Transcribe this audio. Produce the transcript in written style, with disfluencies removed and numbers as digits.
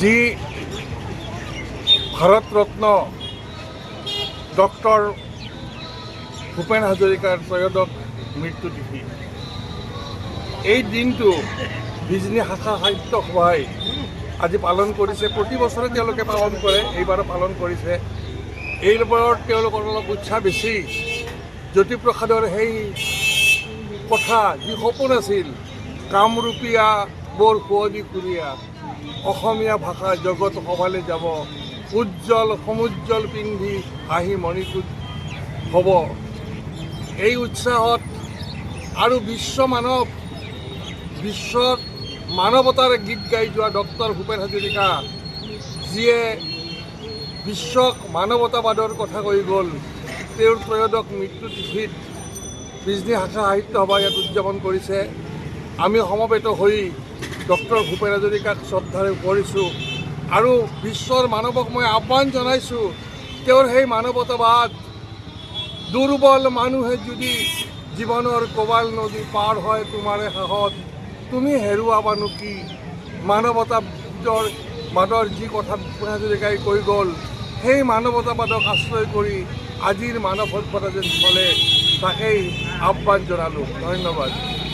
যি ভাৰত ৰত্ন ডক্টৰ ভূপেন হাজৰিকাৰ ত্ৰয়োদশ মৃত্যু তিথি। এই দিনটো বিজনী শাখা সাহিত্য সভাই আজি পালন কৰিছে। প্ৰতি বছৰে তেওঁলোকে পালন কৰে, এইবাৰো পালন কৰিছে। এইবাৰ তেওঁলোকৰ অলপ উৎসাহ বেছি। জ্যোতিপ্ৰসাদৰ সেই কথা, যি সপোন আছিল, কামৰূপীয়া বৰ শুৱনি সুৰীয়া, অসমীয়া ভাষা জগত সভালে যাব, উজ্জ্বল সমুজ্জ্বল পিন্ধি হাঁহি মণিকূট হ'ব। এই উৎসাহত আৰু বিশ্বত মানৱতাৰ গীত গাই যোৱা ডক্টৰ ভূপেন হাজৰিকা, যিয়ে বিশ্বক মানৱতাবাদৰ কথা কৈ গ'ল, তেওঁৰ ত্ৰয়োদশ মৃত্যু তিথিত বিজনী শাখা সাহিত্য সভা ইয়াত উদযাপন কৰিছে। আমি সমবেত হৈ ডক্টৰ ভূপেন হাজৰিকাক শ্ৰদ্ধাৰে কৰিছোঁ আৰু বিশ্বৰ মানৱক মই আহ্বান জনাইছোঁ, তেওঁৰ সেই মানৱতাবাদ, দুৰ্বল মানুহে যদি জীৱনৰ কোবাল নদী পাৰ হয় তোমাৰে সাহত, তুমি হেৰুৱাবানো কি? মানৱতাবাদৰ যি কথা ভূপেন হাজৰিকাই কৈ গ'ল, সেই মানৱতাবাদক আশ্ৰয় কৰি আজিৰ মানৱ সভ্যতা যেন চলে, তাকেই আহ্বান জনালোঁ। ধন্যবাদ।